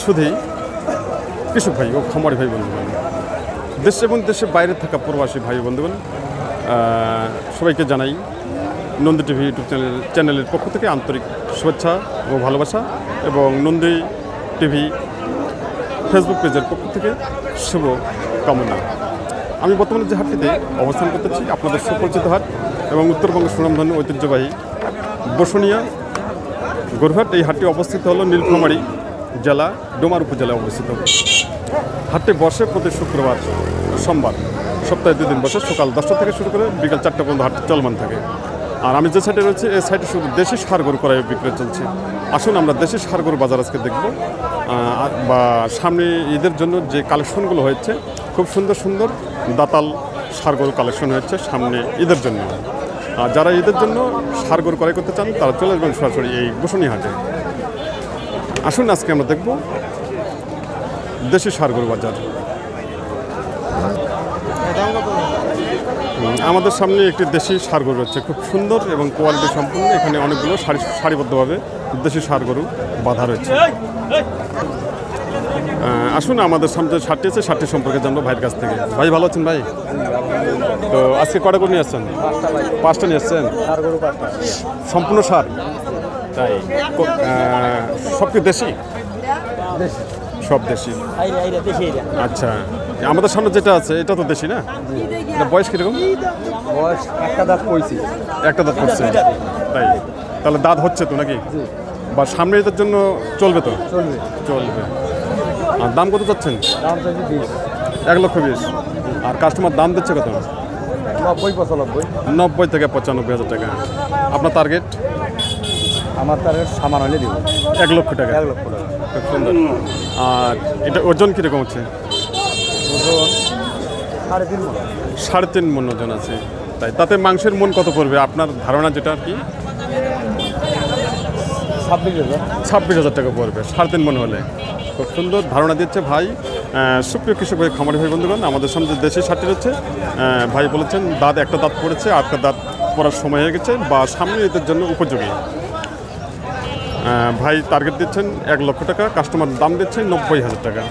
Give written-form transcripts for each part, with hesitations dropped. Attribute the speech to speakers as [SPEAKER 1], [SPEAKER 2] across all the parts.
[SPEAKER 1] শুধুই কৃষক ভাই ও খামারি ভাই বন্ধুগণ, দেশ এবং দেশের বাইরে থাকা প্রবাসী ভাই বন্ধুগণ, সবাইকে জানাই নন্দী টিভি ইউটিউব চ্যানেলের পক্ষ থেকে আন্তরিক শুভেচ্ছা ও ভালোবাসা এবং নন্দী টিভি ফেসবুক পেজের পক্ষ থেকে শুভ কামনা। আমি বর্তমানে যে হাটটিতে অবস্থান করতেছি আপনাদের সুপরিচিত হাট এবং উত্তরবঙ্গের সুনামধন্য ঐতিহ্যবাহী বসুনিয়া গরুহাট। এই হাটটি অবস্থিত হলো নীলফামারী জেলা ডোমার উপজেলায় অবস্থিত। হাটটি বসে প্রতি শুক্রবার সোমবার, সপ্তাহে 2 দিন বসে, সকাল 10টা থেকে শুরু করে বিকাল 4টা পর্যন্ত হাটটি চলমান থাকে। আর আমি যে সাইডে রয়েছে এই সাইডে শুধু দেশি ষাঁড় গরু ক্রয় বিক্রয় চলছে। আসুন আমরা দেশি ষাঁড় গরু বাজার আজকে দেখব, বা সামনে ঈদের জন্য যে কালেকশনগুলো হয়েছে, খুব সুন্দর সুন্দর দাতাল ষাঁড় গরু কালেকশন হয়েছে সামনে ঈদের জন্য। আর যারা ঈদের জন্য ষাঁড় গরু ক্রয় করতে চান তারা চলে আসবেন সরাসরি এই বসুনিয়া হাটে। আসুন আজকে আমরা দেখব দেশি ষাঁড় গরু বাজার। আমাদের সামনে একটি দেশি ষাঁড় গরু হচ্ছে, খুব সুন্দর এবং কোয়ালিটি সম্পূর্ণ। এখানে অনেকগুলো সারিবদ্ধভাবে দেশি ষাঁড় গরু বাঁধা রয়েছে। আসুন আমাদের সামনে যে ষাঁড়টি আছে ষাঁড়টি সম্পর্কে জানবো ভাইয়ের কাছ থেকে। ভাই ভালো আছেন ভাই? তো আজকে কটা গরু নিয়ে আসছেন? 5টা নিয়ে আসছেন। সম্পূর্ণ ষাঁড়? তাই সব কি দেশি? সব দেশি। আচ্ছা, আমাদের সামনে যেটা আছে এটা তো দেশি না? বয়স কিরকম?
[SPEAKER 2] বয়স একটা দাঁত পড়ছে।
[SPEAKER 1] একটা দাঁত পড়ছে, তাই? তাহলে দাঁত হচ্ছে তো নাকি? বা সামনে এটার জন্য চলবে তো? চলবে। আর দাম কত চাচ্ছেন?
[SPEAKER 2] দাম চাইছি 20।
[SPEAKER 1] 1,20,000। আর কাস্টমার দাম দিচ্ছে কত?
[SPEAKER 2] 90-95।
[SPEAKER 1] 90 থেকে 95,000 টাকা। আপনার টার্গেট?
[SPEAKER 2] আমার টার্গেট সামান হলে দিব
[SPEAKER 1] 1 লক্ষ টাকা।
[SPEAKER 2] 1 লক্ষ টাকা।
[SPEAKER 1] খুব সুন্দর। আর এটা ওজন কীরকম হচ্ছে?
[SPEAKER 2] ওজন 3.5 মণ।
[SPEAKER 1] 3.5 মণ ওজন আছে, তাই? তাতে মাংসের মন কত পড়বে আপনার ধারণা, যেটা কি? 26,000 টাকা পড়বে 3.5 মণ হলে। খুব সুন্দর ধারণা দিচ্ছে ভাই। সুপ্রিয় কৃষক ভাই, খামারি ভাই বন্ধুগণ, আমাদের সামনে দেশি ষাঁড়টি হচ্ছে। ভাই বলেছেন দাঁত একটা দাঁত পড়েছে, আরেকটা দাঁত পড়ার সময় হয়ে গেছে বা সামনে এদের জন্য উপযোগী। ভাই টার্গেট দিচ্ছেন 1 লক্ষ টাকা, কাস্টমার দাম দিচ্ছেন 90,000 টাকা।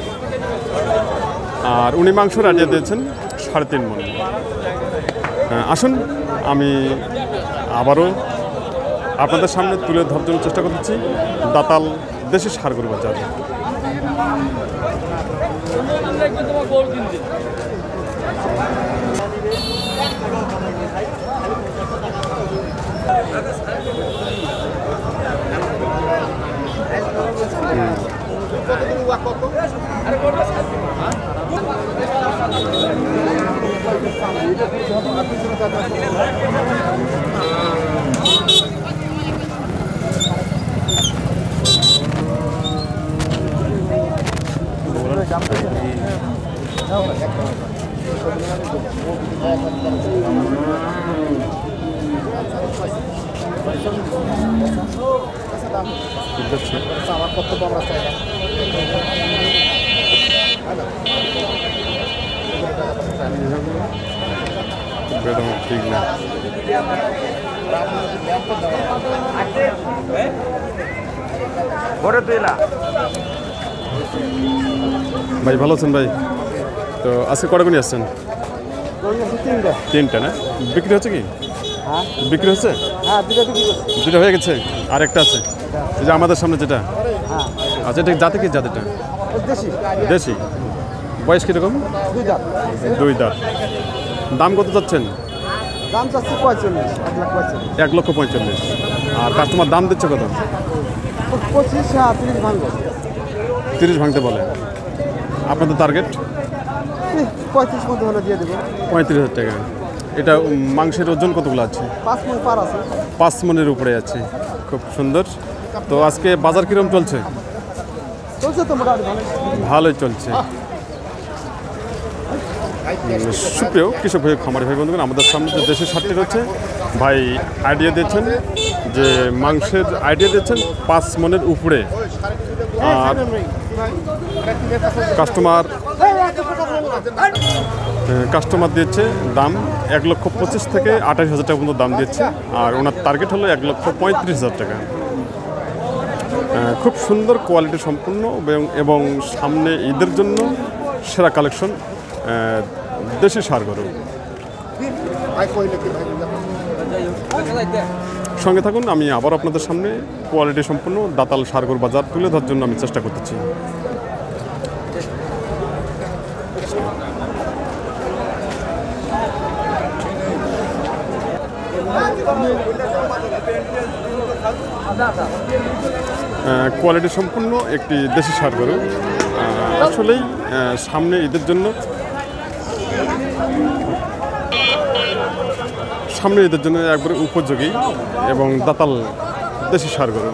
[SPEAKER 1] আর উনি মাংসর আইডিয়া দিয়েছেন 3.5 মণ। আসুন আমি আবারও আপনাদের সামনে তুলে ধরার জন্য চেষ্টা করতেছি দাতাল দেশি ষাঁড় গরু বাজার।
[SPEAKER 2] আমার কর্তব্য আমরা চাই না।
[SPEAKER 1] ঠিক না। ভাই ভালো আছেন ভাই? তো আজকে কটা গুণি আসছেন? 3টা না? বিক্রি হচ্ছে কি?
[SPEAKER 2] হ্যাঁ,
[SPEAKER 1] বিক্রি হচ্ছে?
[SPEAKER 2] হ্যাঁ, 2টা বিক্রি করছি।
[SPEAKER 1] 2টা হয়ে গেছে, আর একটা আছে এই যে আমাদের সামনে যেটা।
[SPEAKER 2] হ্যাঁ,
[SPEAKER 1] আচ্ছা, এটা জাতে কি জাতিটা?
[SPEAKER 2] দেশি।
[SPEAKER 1] দেশি। বয়স কীরকম?
[SPEAKER 2] 2 দাঁত।
[SPEAKER 1] 2 দাঁত। দাম কত চাচ্ছেন?
[SPEAKER 2] দাম চাচ্ছি 45,
[SPEAKER 1] 1,45,000। আর কাস্টমার দাম দিচ্ছে কত?
[SPEAKER 2] 25-30 ভাঙবো।
[SPEAKER 1] 30 ভাঙতে বলে। আপনাদের টার্গেট?
[SPEAKER 2] 35 মধ্যে হলে দিয়ে দেবো।
[SPEAKER 1] 35,000 টাকা। এটা মাংসের ওজন কতগুলো আছে?
[SPEAKER 2] 5 মণ পার আছে।
[SPEAKER 1] 5 মণের উপরে আছে। খুব সুন্দর। তো আজকে বাজার কীরকম চলছে?
[SPEAKER 2] চলছে তো মোটামুটি
[SPEAKER 1] ভালোই চলছে। সুপ্রিয় কৃষক ভাই, খামারি ভাই বন্ধুগণ, আমাদের সামনে যে দেশের ষাঁড়টি রয়েছে, ভাই আইডিয়া দিয়েছেন যে মাংসের আইডিয়া দিয়েছেন 5 মণের উপরে। আর কাস্টমার দিয়েছে দাম 1,25,000 থেকে 28,000 টাকা পর্যন্ত দাম দিচ্ছে। আর ওনার টার্গেট হলো 1,35,000 টাকা। খুব সুন্দর কোয়ালিটি সম্পূর্ণ এবং সামনে ঈদের জন্য সেরা কালেকশন দেশি ষাঁড় গরু। সঙ্গে থাকুন, আমি আবার আপনাদের সামনে কোয়ালিটি সম্পূর্ণ দাতাল ষাঁড় গরু বাজার তুলে ধরার জন্য আমি চেষ্টা করতেছি। কোয়ালিটি সম্পূর্ণ একটি দেশি ষাঁড় গরু, আসলেই সামনে ঈদের জন্য একবারে উপযোগী এবং দাতাল দেশি ষাঁড় গরু।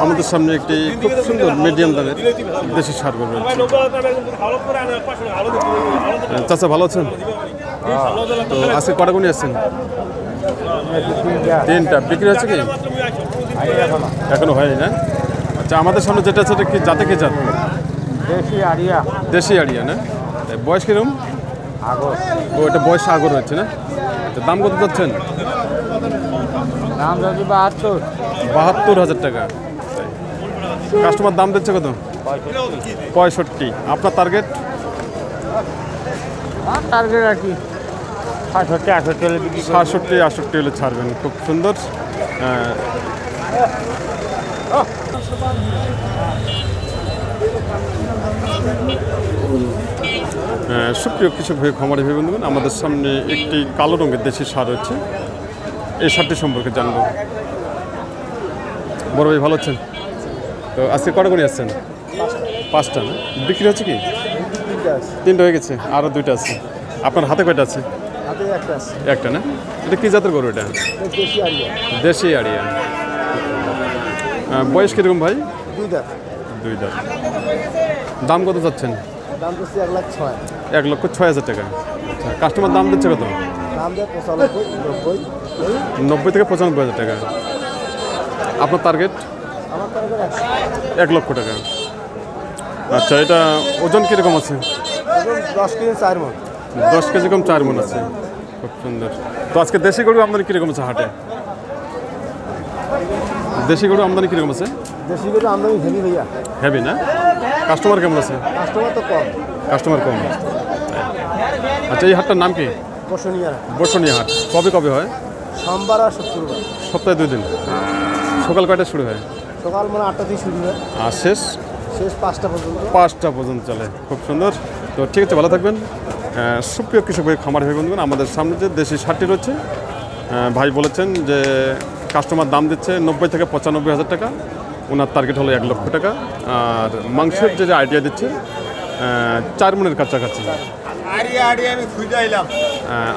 [SPEAKER 1] আমাদের সামনে একটি খুব সুন্দর মিডিয়াম দামের দেশি ষাঁড় গরু রয়েছে। চাচা ভালো আছেন? তো আজকে কটা গুণি আসছেন? 3টা। বিক্রি হচ্ছে কি? এখনো হয়নি না? আচ্ছা, আমাদের সামনে যেটা আছে কি জাতে কি জাত? দেশি আড়িয়া না? বয়স কিরকম? ও, এটা বয়স আগর হচ্ছে না? দাম কত যাচ্ছেন?
[SPEAKER 2] দাম যদি
[SPEAKER 1] 72,000 টাকা। কাস্টমার দাম দিচ্ছে কত? 65। আপনার টার্গেট?
[SPEAKER 2] টার্গেট আর কি
[SPEAKER 1] 67-68 হলে ছাড়বেন। খুব সুন্দর। সুপ্রিয় কৃষক ভাই, খামারি ভাই বন্ধুগণ, আমাদের সামনে একটি কালো রঙের দেশি ষাঁড় রয়েছে। এই ষাঁড়টি সম্পর্কে জানবো। বড় ভাই ভালো আছেন? তো আজকে কটা করে আসছেন? 5টা না? বিক্রি হচ্ছে কি? 3টা হয়ে গেছে, আরও 2টা আছে। আপনার হাতে কয়টা আছে? একটা না? এটা কি জাতের গরু? এটা দেশি আড়িয়া। বয়স কিরকম ভাই? 2 দাঁত। দাম কত যাচ্ছেন? 1,06,000 টাকা। আচ্ছা, কাস্টমার দাম দিচ্ছে কত? 90 থেকে 95,000 টাকা। আপনার টার্গেট? 1 লক্ষ টাকা। আচ্ছা, এটা ওজন কীরকম আছে? 10 কেজি কম 4 মণ আছে। খুব সুন্দর। তো আজকে দেশি গরু আমদানি কীরকম আছে হাটে? দেশি গরু আমদানি কীরকম আছে?
[SPEAKER 2] দেশি গরু আমদানি হেভি ভাইয়া।
[SPEAKER 1] হেভি না? কাস্টমার কেমন আছে?
[SPEAKER 2] কাস্টমার তো কম।
[SPEAKER 1] কাস্টমার কম। আচ্ছা, এই হাটটার নাম কি? বর্ষণীয়া হাট। কবে হয়?
[SPEAKER 2] সোমবার আর শুক্রবার।
[SPEAKER 1] সপ্তাহে 2 দিন। সকাল কয়টা শুরু হয়?
[SPEAKER 2] সকাল 8টা থেকে শুরু হয়
[SPEAKER 1] আর শেষ 5টা পর্যন্ত চলে। খুব সুন্দর। তো ঠিক আছে, ভালো থাকবেন। সুপ্রিয় কৃষক ভাই, খামার ভাই বন্ধুগণ, আমাদের সামনে যে দেশি ষাঁড়টি রয়েছে, ভাই বলেছেন যে কাস্টমার দাম দিচ্ছে 90 থেকে 95,000 টাকা। ওনার টার্গেট হলো 1 লক্ষ টাকা। আর মাংসের যে আইডিয়া দিচ্ছে 4 মণের কাছাকাছি।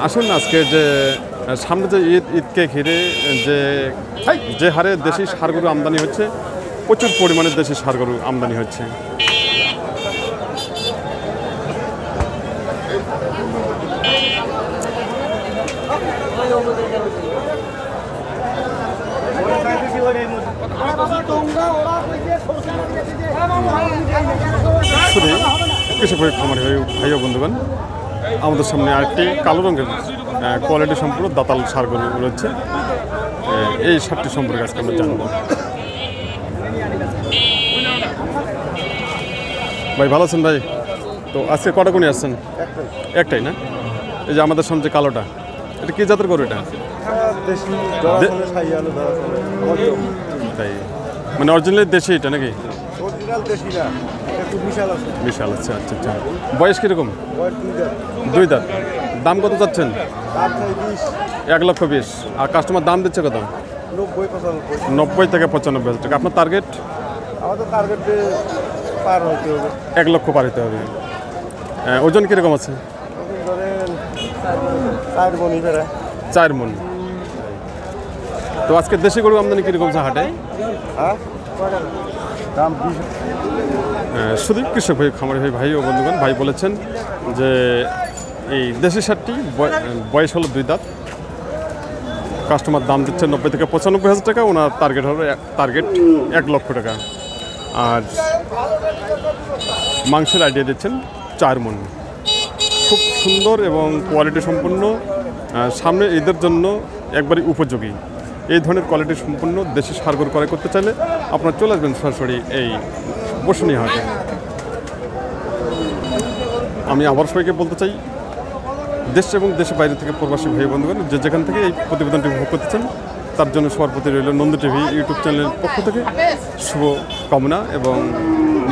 [SPEAKER 1] আসুন, আজকে যে সামনে যে ঈদকে ঘিরে যে হারে দেশি ষাঁড় গরু আমদানি হচ্ছে, প্রচুর পরিমাণে দেশি ষাঁড় গরু আমদানি হচ্ছে। শুধু কৃষক ভাই, খামারি ভাই ও বন্ধুগণ, আমাদের সামনে আরেকটি কালো রঙের কোয়ালিটি সম্পূর্ণ দাতাল ষাঁড় গরু রয়েছে। এই ষাঁড়টি সম্পর্কে আজকে আমরা জানবো। ভাই ভালো আছেন ভাই? তো আজকে কটা গুণি আসছেন? একটাই না? এই যে আমাদের সামনে যে কালোটা, এটা কি জাতের গরু? এটা তাই মানে অরিজিনালি দেশি এটা নাকি? বিশাল। আচ্ছা আচ্ছা আচ্ছা। বয়স কিরকম? 2 দাঁত। দাম কত চাচ্ছেন? 1,20,000। আর কাস্টমার দাম দিচ্ছে কত? 90 থেকে 95,000 টাকা। আপনার টার্গেট? 1 লক্ষ পার হতে হবে। ওজন কিরকম আছে? 4 মণ। তো আজকে দেশি গরু আমদানি কিরকম আছে হাটে? শুধু কৃষক ভাই, খামারি ভাই ও বন্ধুগণ, ভাই বলেছেন যে এই দেশি ষাঁড়টি বয়স হলো 2 দাঁত। কাস্টমার দাম দিচ্ছে 90 থেকে 95,000 টাকা। ওনার টার্গেট 1 লক্ষ টাকা। আর মাংসের আইডিয়া দিচ্ছেন 4 মণ। খুব সুন্দর এবং কোয়ালিটি সম্পন্ন সামনে ঈদের জন্য একবারই উপযোগী এই ধরনের কোয়ালিটি সম্পূর্ণ দেশি সারগর ক্রয় করতে চাইলে আপনারা চলে আসবেন সরাসরি এই বসুনিয়া হাটে। আমি আবার সবাইকে বলতে চাই, দেশ এবং দেশের বাইরে থেকে প্রবাসী ভাই বন্ধুগণ যে যেখান থেকে এই প্রতিবেদনটি উপভোগ করতেছেন তার জন্য সবার প্রতি রইল নন্দ টিভি ইউটিউব চ্যানেলের পক্ষ থেকে শুভ কামনা এবং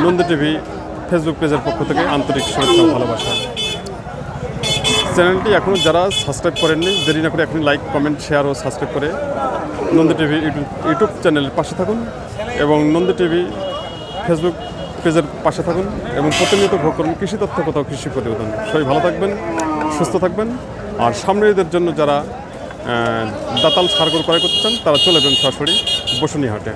[SPEAKER 1] নন্দ টিভি ফেসবুক পেজের পক্ষ থেকে আন্তরিক শুভেচ্ছা ও ভালোবাসা। চ্যানেলটি এখনও যারা সাবস্ক্রাইব করেননি দেরি না করে এখনই লাইক কমেন্ট শেয়ার ও সাবস্ক্রাইব করে নন্দ টিভি ইউটিউব চ্যানেলের পাশে থাকুন এবং নন্দ টিভি ফেসবুক পেজের পাশে থাকুন এবং প্রতিনিয়ত ভোগ করুন কৃষি তথ্য কোথাও কৃষি প্রতিবেদন। সবাই ভালো থাকবেন, সুস্থ থাকবেন। আর সামনের ঈদের জন্য যারা দাতাল সারগর ক্রয় করতে চান তারা চলে যাবেন সরাসরি বসুনিয়া হাটে।